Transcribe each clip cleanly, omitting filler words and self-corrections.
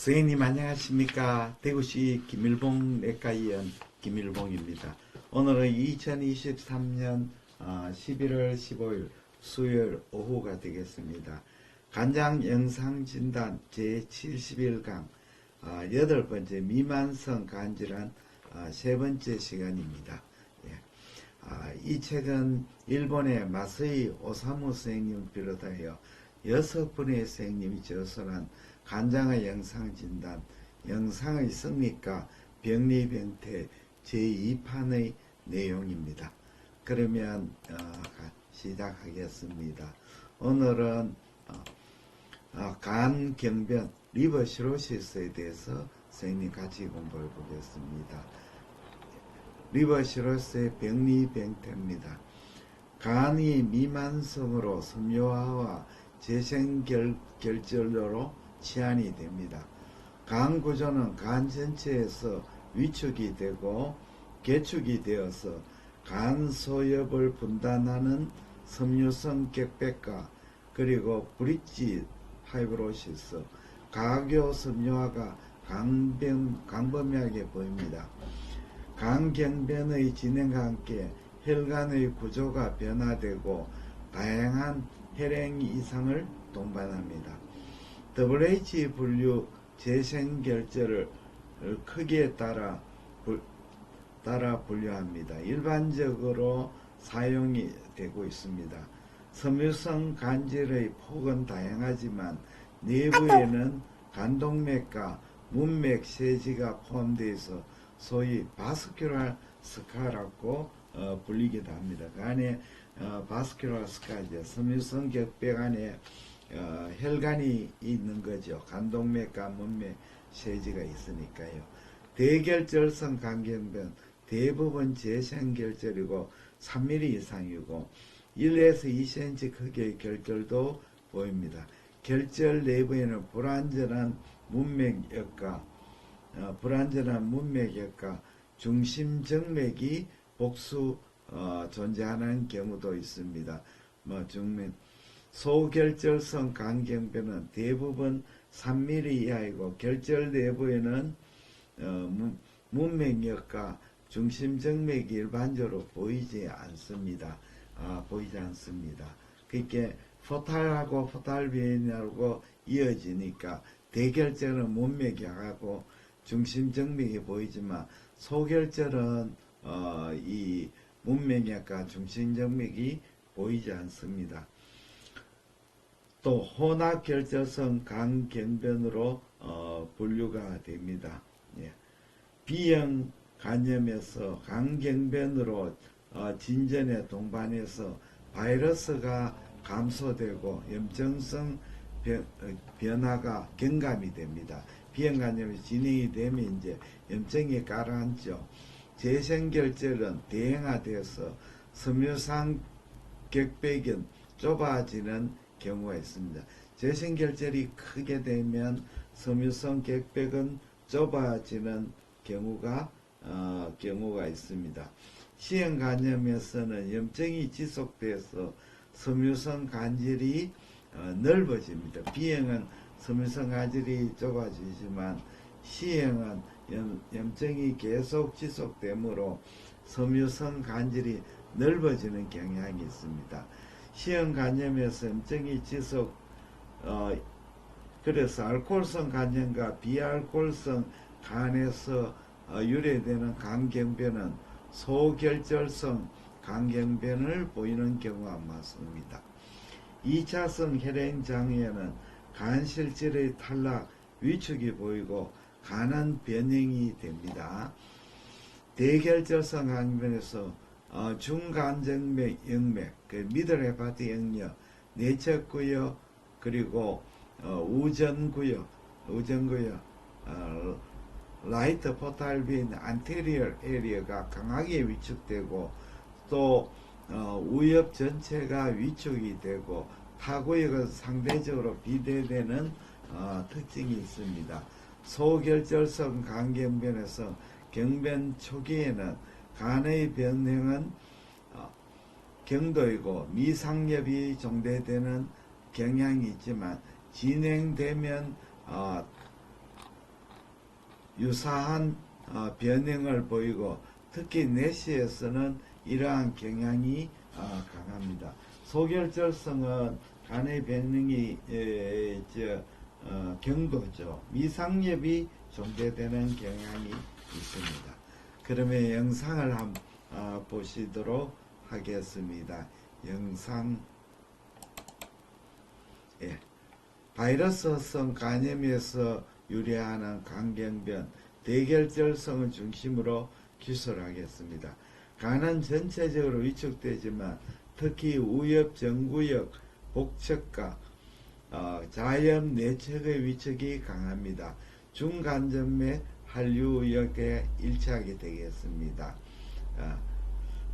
선생님 안녕하십니까. 대구시 김일봉 내과의원 김일봉입니다. 오늘은 2023년 11월 15일 수요일 오후가 되겠습니다. 간장 영상진단 제71강 8번째 미만성 간질환 세 번째 시간입니다. 이 책은 일본의 마스이 오사무 선생님을 비롯하여 6분의 선생님이 저술한 간장의 영상진단, 영상의 성립과 병리병태 제2판의 내용입니다. 그러면 시작하겠습니다. 오늘은 간경변 리버시로시스에 대해서 선생님 같이 공부해 보겠습니다. 리버시로스의 병리병태입니다. 간이 미만성으로 섬유화와 재생결절로 치환이 됩니다. 간 구조는 간 전체에서 위축이 되고 개축이 되어서 간 소엽을 분단하는 섬유성 결백과 그리고 브릿지 파이브로시스, 가교 섬유화가 광범위하게 보입니다. 간경변의 진행과 함께 혈관의 구조가 변화되고 다양한 혈행 이상을 동반합니다. WH 분류 재생결절을 크기에 따라 분류합니다. 일반적으로 사용이 되고 있습니다. 섬유성 간질의 폭은 다양하지만 내부에는 간동맥과 문맥 세지가 포함되어 있어 소위 바스큘라 스카라고 불리기도 합니다. 간에 바스큘라 스카, 섬유성 결백 안에 혈관이 있는 거죠. 간동맥과 문맥 세지가 있으니까요. 대결절성 간경변 대부분 재생결절이고 3mm 이상이고 1에서 2cm 크기의 결절도 보입니다. 결절 내부에는 불완전한 문맥역과 중심정맥이 복수 존재하는 경우도 있습니다. 소결절성 간경변은 대부분 3mm 이하이고 결절 내부에는 문맥역과 중심정맥이 일반적으로 보이지 않습니다. 그러니까 포탈하고 포탈변이라고 이어지니까 대결절은 문맥역하고 중심정맥이 보이지만 소결절은 이 문맥역과 중심정맥이 보이지 않습니다. 또 혼합결절성 간경변으로 분류가 됩니다. B형 간염에서 간경변으로 진전에 동반해서 바이러스가 감소되고 염증성 변화가 경감이 됩니다. B형 간염이 진행이 되면 이제 염증이 가라앉죠. 재생결절은 대행화되어서 섬유상 결백은 좁아지는 경우가 있습니다. 재생결절이 크게 되면 섬유성 결백은 좁아지는 경우가 있습니다. C형 간염에서는 염증이 지속돼서 섬유성 간질이 넓어집니다. B형은 섬유성 간질이 좁아지지만 C형은 염증이 계속 지속되므로 섬유성 간질이 넓어지는 경향이 있습니다. C형 간염에서 염증이 그래서 알코올성 간염과 비알코올성 간에서 유래되는 간경변은 소결절성 간경변을 보이는 경우가 많습니다. 2차성 혈행장애는 간실질의 탈락, 위축이 보이고 간은 변형이 됩니다. 대결절성 간경변에서 중간정맥, 역맥, 미들 헤파틱 역력, 내척구역, 그리고 우전구역, 라이트 포탈빈 안테리얼 에리어가 강하게 위축되고 또 우엽 전체가 위축이 되고 타구역은 상대적으로 비대되는 특징이 있습니다. 소결절성 간경변에서 경변 초기에는 간의 변형은 경도이고 미상엽이 종대되는 경향이 있지만 진행되면 유사한 변형을 보이고 특히 내시에서는 이러한 경향이 강합니다. 소결절성은 간의 변형이 경도죠. 미상엽이 종대되는 경향이 있습니다. 그러면 영상을 한번 보시도록 하겠습니다. 영상. 예. 바이러스성 간염에서 유래하는 간경변, 대결절성을 중심으로 기술하겠습니다. 간은 전체적으로 위축되지만 특히 우엽, 정구역, 복척과 자염, 내척의 위축이 강합니다. 중간점의 한류역에 일치하게 되겠습니다.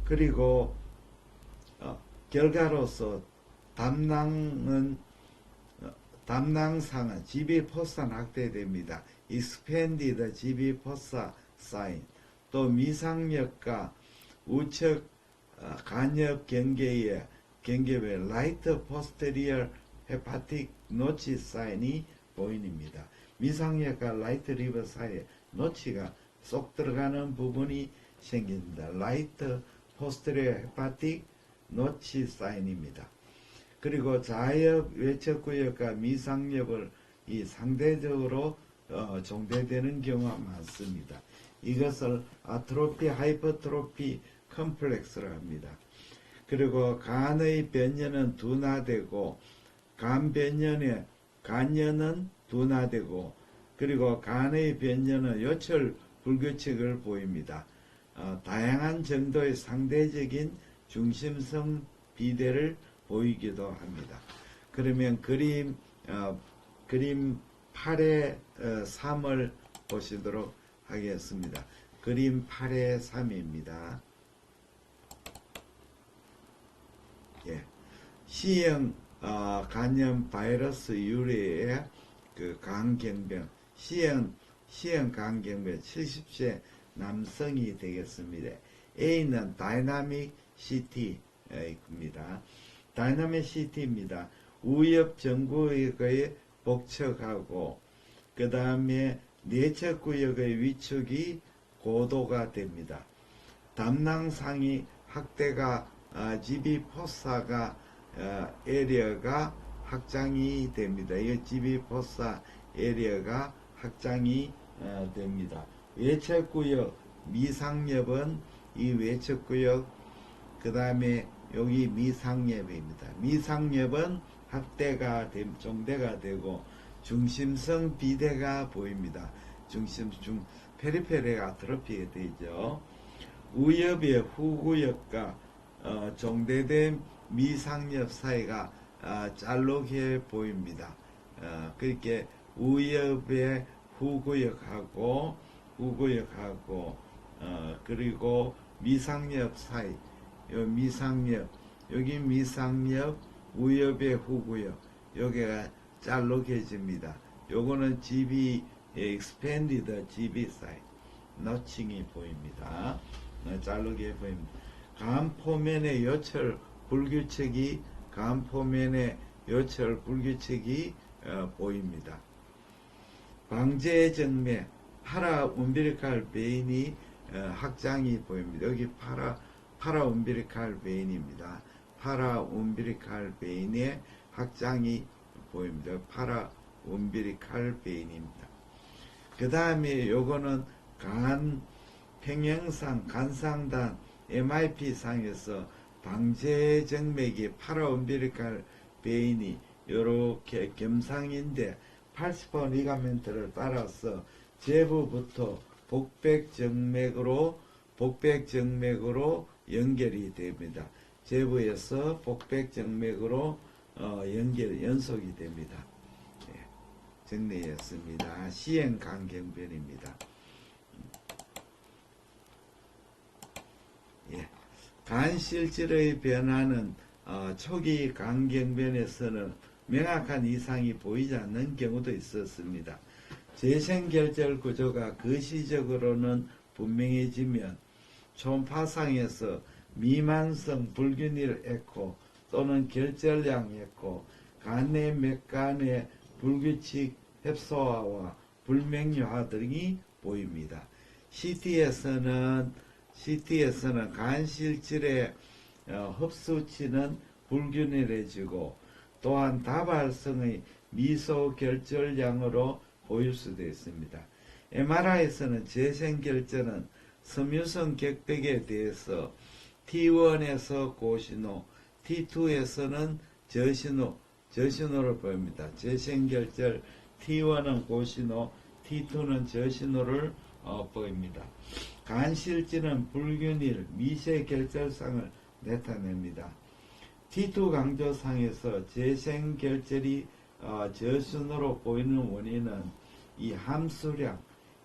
그리고 결과로서 담낭상은 GB 포산 확대됩니다. expanded GB 포사 사인. 또 미상엽과 우측 간엽 경계의 라이트 포스테리얼 헤파틱 노치 사인이 보입니다. 미상엽과 라이트 리버 사이에 노치가 쏙 들어가는 부분이 생깁니다. 라이트 포스테리얼 헤파틱 노치 사인입니다. 그리고 자엽 외척구역과 미상엽을 상대적으로 종대되는 경우가 많습니다. 이것을 아트로피, 하이퍼트로피 컴플렉스를 합니다. 그리고 간의 변연은 둔화되고 간연은 둔화되고 그리고 간의 변연은 요철 불규칙을 보입니다. 다양한 정도의 상대적인 중심성 비대를 보이기도 합니다. 그러면 그림 8의 3을 보시도록 하겠습니다. 그림 8의 3입니다. 예. C형 간염 바이러스 유래의 그 간경병, C형 간경병 70세 남성이 되겠습니다. A는 다이나믹 CT입니다. 다이나믹 CT입니다. 우엽 정구역의 복척하고 그 다음에 내척구역의 위축이 고도가 됩니다. 담낭상이 확대가 GB 포사가 에리어가 확장이 됩니다. 이 GB 포사 에리어가 확장이 됩니다. 외척구역 미상엽은 이 외척구역 그 다음에 여기 미상엽입니다. 미상엽은 확대가 종대가 되고 중심성 비대가 보입니다. 페리페리 아트로피가 되죠. 우엽의 후구역과 종대된 미상엽 사이가 잘록해 보입니다. 그렇게 우엽의 후구역하고 그리고 미상엽 사이 여기 미상엽 우엽의 후구역 여기가 잘록해집니다. 요거는 GB expanded GB 사이 너칭이 보입니다. 잘록해 보입니다. 간포면의 요철 불규칙이 보입니다. 방제정맥 파라 움비리칼 베인이 확장이 보입니다. 여기 파라 움비리칼 베인입니다. 파라 움비리칼 베인의 확장이 보입니다. 파라 움비리칼 베인입니다. 그 다음에 요거는 간 평형상 간상단 MIP 상에서 방제정맥이 파라 움비리칼 베인이 요렇게 겸상인데 80번 리가멘트를 따라서 제부부터 복백정맥으로 연결이 됩니다. 제부에서 복백정맥으로 연속이 됩니다. 예, 정리했습니다. 시행간경변입니다. 예, 간실질의 변화는 초기 간경변에서는 명확한 이상이 보이지 않는 경우도 있었습니다. 재생결절 구조가 거시적으로는 분명해지면 초음파상에서 미만성 불균일 에코 또는 결절량 에코, 간내 맥간의 불규칙 흡소화와 불명료화 등이 보입니다. CT에서는 간실질의 흡수치는 불균일해지고 또한 다발성의 미소결절량으로 보일 수도 있습니다. MRI에서는 재생결절은 섬유성 객백에 대해서 T1에서 고신호, T2에서는 저신호를 보입니다. 재생결절 T1은 고신호, T2는 저신호를 보입니다. 간실질은 불균일, 미세결절상을 나타냅니다. T2 강조상에서 재생결절이 저신호로 보이는 원인은 이 함수량,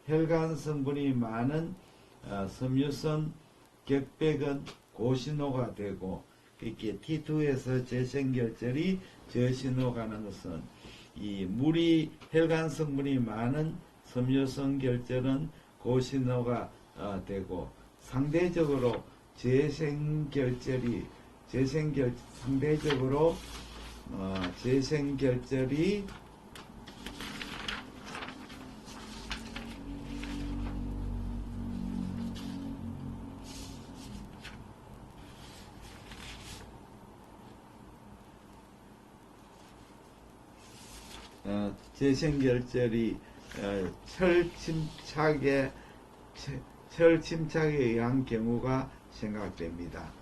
혈관 성분이 많은 섬유선 격백은 고신호가 되고, 이렇게 T2에서 재생결절이 저신호가 가는 것은 이 혈관 성분이 많은 섬유선 결절은 고신호가 되고, 상대적으로 재생결절이 철침착에 의한 경우가 생각됩니다.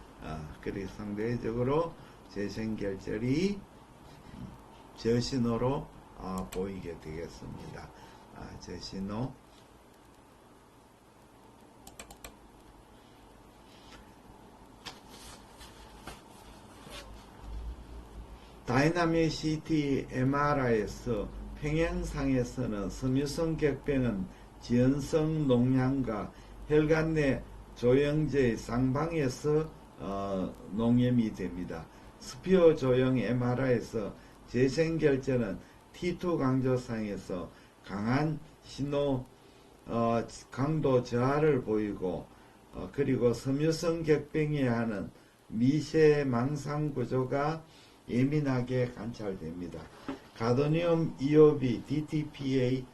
그리고 상대적으로 재생결절이 저신호로 보이게 되겠습니다. 저신호. 다이나믹 CT MRI에서 평행상에서는 섬유성 격변은 지연성 농양과 혈관 내 조영제의 쌍방에서 농염이 됩니다. 스피어 조형 MRI에서 재생결절은 T2 강조상에서 강한 신호 강도 저하를 보이고, 그리고 섬유성 격변에 하는 미세망상 구조가 예민하게 관찰됩니다. 가도니움 이오비 DTPA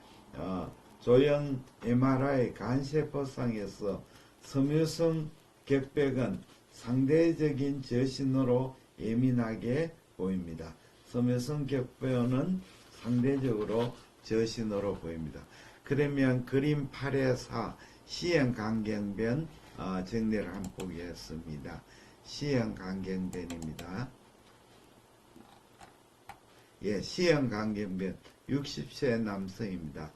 조형 MRI 간세포상에서 섬유성 격백은 상대적인 저신호로 예민하게 보입니다. 섬유성 격변은 상대적으로 저신호로 보입니다. 그러면 그림 8의 4 시행강경변 정리를 한번 보겠습니다. 시행강경변입니다. 시행강경변 60세 남성입니다.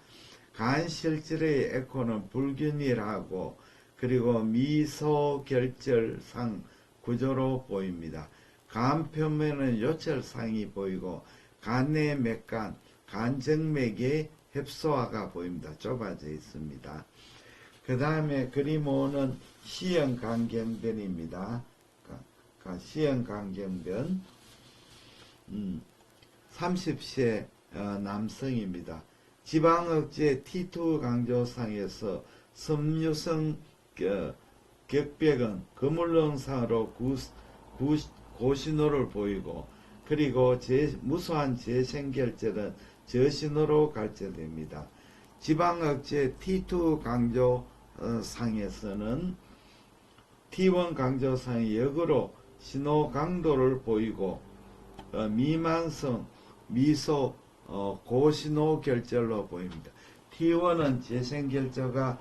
간실질의 에코는 불균일하고 그리고 미소결절상 구조로 보입니다. 간 표면은 요철상이 보이고 간내 맥간, 간정맥의 협소화가 보입니다. 좁아져 있습니다. 그 다음에 그림 5는 시형간경변입니다. 시형간경변 30세 남성입니다. 지방억제 T2 강조상에서 섬유성 격백은 거물렁상으로 고신호를 보이고, 그리고 무수한 재생결절은 저신호로 갈제됩니다. 지방억제 T2 강조상에서는 T1 강조상이 역으로 신호 강도를 보이고, 미만성 미소 고신호 결절로 보입니다. T1은 재생결절가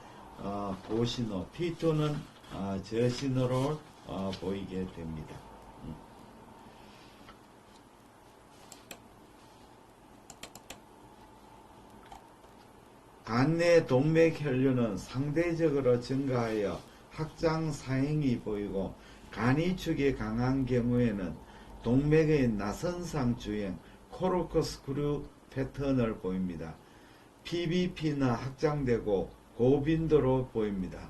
고신호, T2는 저신호로 보이게 됩니다. 간내 동맥혈류는 상대적으로 증가하여 확장 사행이 보이고, 간이축이 강한 경우에는 동맥의 나선상 주행 코르코스크류 패턴을 보입니다. PBP는 확장되고 고빈도로 보입니다.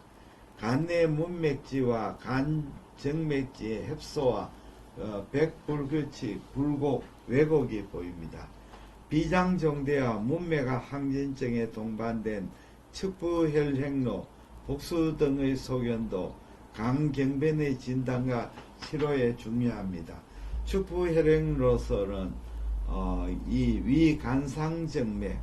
간내 문맥지와 간정맥지의 협소와 백불규칙, 굴곡, 왜곡이 보입니다. 비장정대와 문맥화 항진증에 동반된 측부혈행로, 복수 등의 소견도 간경변의 진단과 치료에 중요합니다. 측부혈행로서는 이 위간상정맥,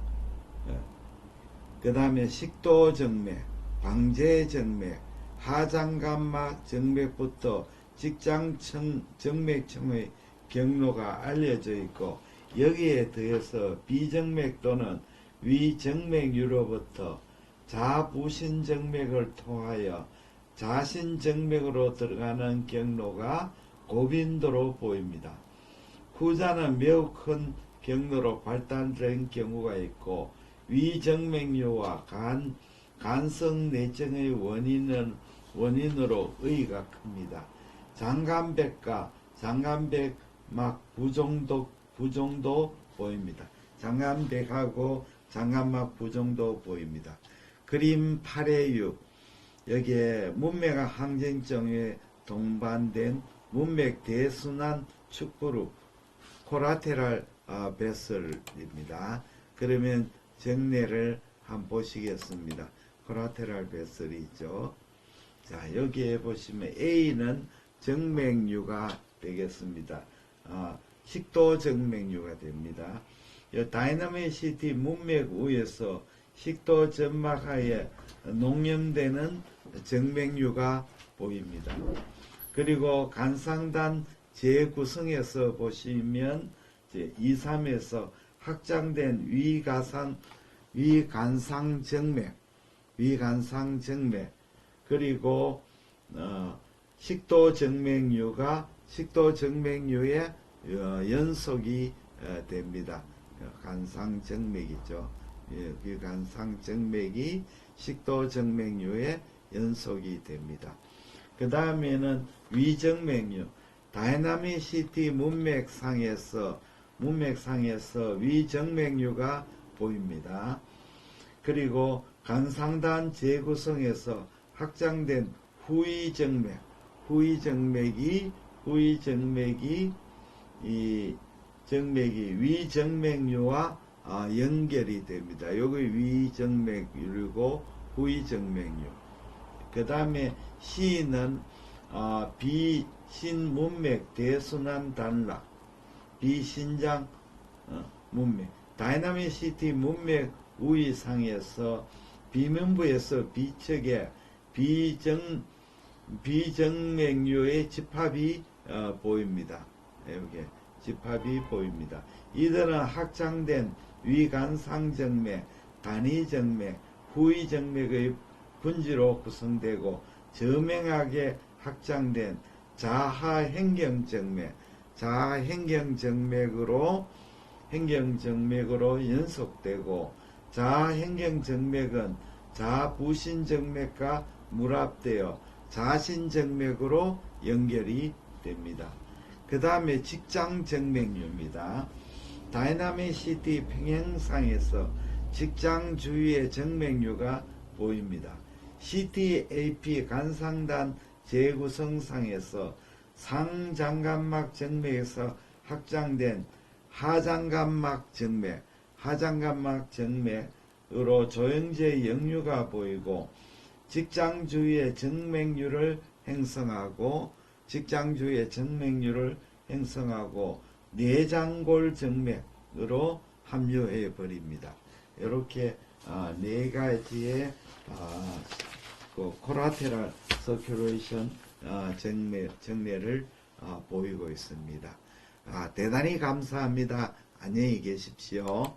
그 다음에 식도정맥, 방제정맥, 하장감막 정맥부터 직장청 정맥층의 경로가 알려져 있고, 여기에 더해서 비정맥 또는 위정맥류로부터 자부신정맥을 통하여 자신정맥으로 들어가는 경로가 고빈도로 보입니다. 후자는 매우 큰 경로로 발달된 경우가 있고, 위정맥류와 간성 내증의 원인으로 의의가 큽니다. 장간백과 장간백막 부종도 보입니다. 장간백하고 장간막 부종도 보입니다. 그림 8의 6, 여기에 문맥과 항진증에 동반된 문맥 대순환 축부루 코라테랄 베슬입니다. 그러면 정례를 한번 보시겠습니다. 코라테랄 베슬이 있죠. 자, 여기에 보시면 A는 정맥류가 되겠습니다. 식도 정맥류가 됩니다. 다이나믹 CT 문맥 위에서 식도 점막하에 농염되는 정맥류가 보입니다. 그리고 간상단 재구성에서 보시면 이제 2, 3에서 확장된 위간상정맥, 그리고 식도정맥류의 연속이 됩니다. 간상정맥이죠. 위간상정맥이 식도정맥류의 연속이 됩니다. 그 다음에는 위정맥류, 다이나믹 CT 문맥상에서 위정맥류가 보입니다. 그리고 간상단 재구성에서 확장된 후위정맥이 위정맥류와 연결이 됩니다. 여기 위정맥류고 후위정맥류. 그 다음에 C는 비신문맥 대순환 단락, 비신장 문맥, 다이나믹 CT 문맥 우위상에서 비면부에서 비측에 비정맥류의 집합이 보입니다. 여기 집합이 보입니다. 이들은 확장된 위간상정맥, 단위정맥, 후위정맥의 분지로 구성되고 저명하게 확장된 자하행경정맥으로 연속되고, 자하행경정맥은 자부신정맥과 물합되어 자신정맥으로 연결이 됩니다. 그 다음에 직장정맥류입니다. 다이나믹 CT 평행상에서 직장 주위의 정맥류가 보입니다. CTAP 간상단 재구성상에서 상장간막 정맥에서 확장된 하장간막 정맥으로 조영제 역류가 보이고, 직장 주위의 정맥류를 형성하고 내장골 정맥으로 합류해 버립니다. 이렇게 네 가지의 코라테랄 서큘레이션 정례를 보이고 있습니다. 대단히 감사합니다. 안녕히 계십시오.